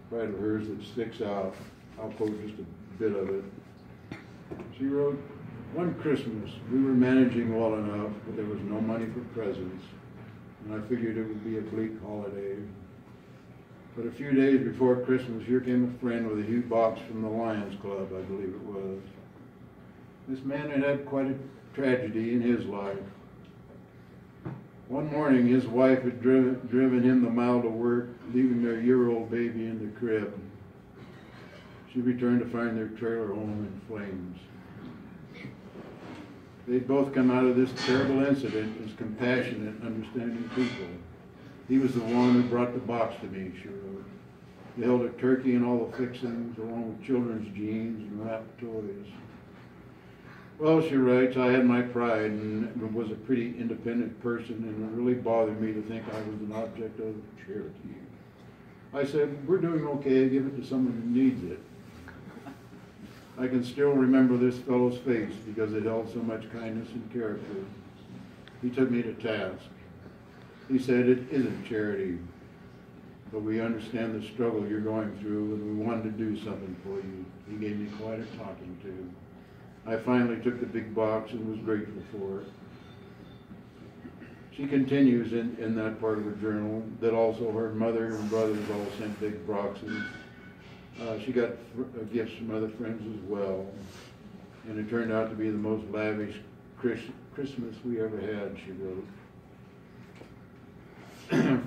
pride of hers that sticks out. I'll quote just a bit of it. She wrote, "One Christmas, we were managing well enough, but there was no money for presents, and I figured it would be a bleak holiday. But a few days before Christmas, here came a friend with a huge box from the Lions Club, I believe it was. This man had had quite a tragedy in his life. One morning, his wife had driven him the mile to work, leaving their year-old baby in the crib. She returned to find their trailer home in flames. They'd both come out of this terrible incident as compassionate, understanding people. He was the one who brought the box to me," she wrote. "They held a turkey and all the fixings, along with children's jeans and wrapped toys. Well," she writes, "I had my pride and was a pretty independent person, and it really bothered me to think I was an object of charity. I said, 'We're doing okay, give it to someone who needs it.' I can still remember this fellow's face because it held so much kindness and character. He took me to task. He said, 'It isn't charity, but we understand the struggle you're going through, and we wanted to do something for you.' He gave me quite a talking to. I finally took the big box and was grateful for it." She continues in that part of her journal that also her mother and brothers all sent big boxes. She got gifts from other friends as well, and it turned out to be the most lavish Christmas we ever had, she wrote.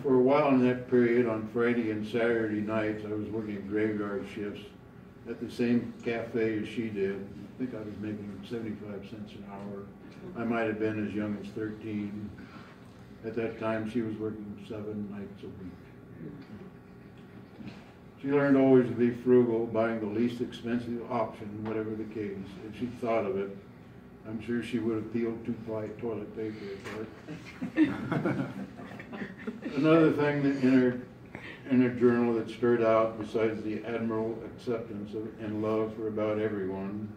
"For a while in that period, on Friday and Saturday nights, I was working graveyard shifts at the same cafe as she did. I think I was making 75 cents an hour. I might have been as young as 13. At that time, she was working 7 nights a week. She learned always to be frugal, buying the least expensive option, whatever the case. If she'd thought of it, I'm sure she would have peeled 2-ply toilet paper apart." Another thing that in her journal that stirred out, besides the admirable acceptance and love for about everyone,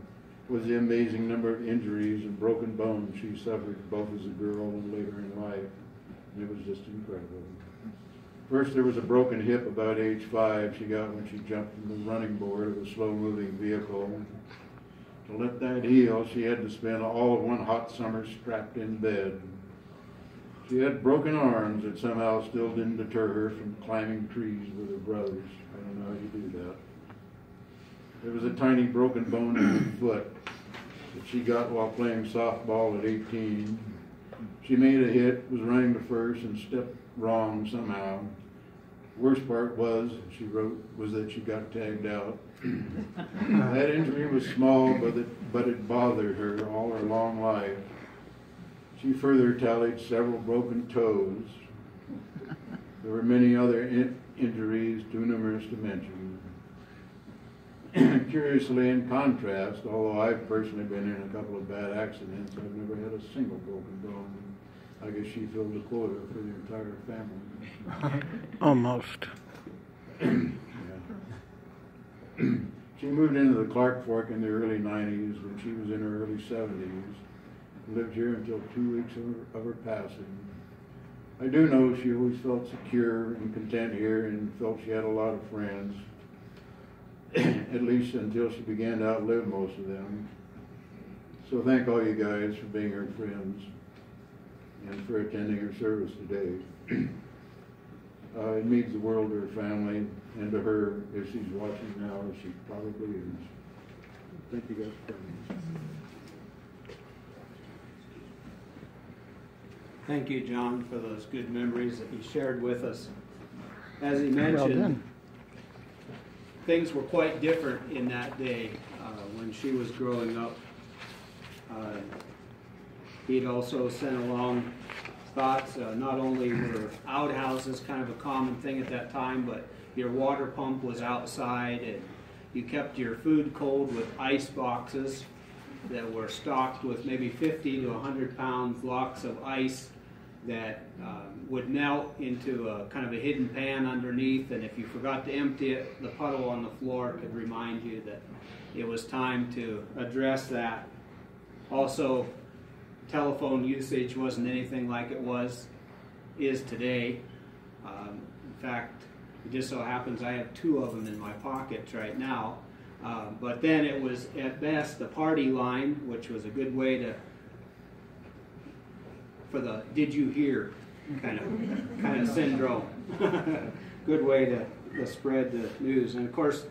was the amazing number of injuries and broken bones she suffered both as a girl and later in life. And it was just incredible. First, there was a broken hip about age 5 she got when she jumped from the running board of a slow-moving vehicle. To let that heal, she had to spend all of one hot summer strapped in bed. She had broken arms that somehow still didn't deter her from climbing trees with her brothers. I don't know how you do that. There was a tiny broken bone in her foot that she got while playing softball at 18. She made a hit, was running to first, and stepped wrong somehow. Worst part was, she wrote, was that she got tagged out. That injury was small, but it bothered her all her long life. She further tallied several broken toes. There were many other injuries, too numerous to mention. Curiously, in contrast, although I've personally been in a couple of bad accidents, I've never had a single broken bone. I guess she filled the quota for the entire family. Almost. She moved into the Clark Fork in the early 90s when she was in her early 70s. Lived here until 2 weeks of her passing. I do know she always felt secure and content here and felt she had a lot of friends, at least until she began to outlive most of them. So thank all you guys for being her friends and for attending her service today. It means the world to her family and to her, if she's watching now, as she probably is. Thank you guys for coming. Thank you, John, for those good memories that you shared with us. As he mentioned, things were quite different in that day when she was growing up. He'd also sent along thoughts, not only were outhouses kind of a common thing at that time, but your water pump was outside and you kept your food cold with ice boxes that were stocked with maybe 50 to 100 pound blocks of ice that would melt into a kind of a hidden pan underneath, and if you forgot to empty it, the puddle on the floor could remind you that it was time to address that. Also, telephone usage wasn't anything like it is today. In fact, It just so happens I have 2 of them in my pockets right now. But then it was at best the party line, which was a good way for the "did you hear" kind of syndrome. Good way to spread the news. And of course,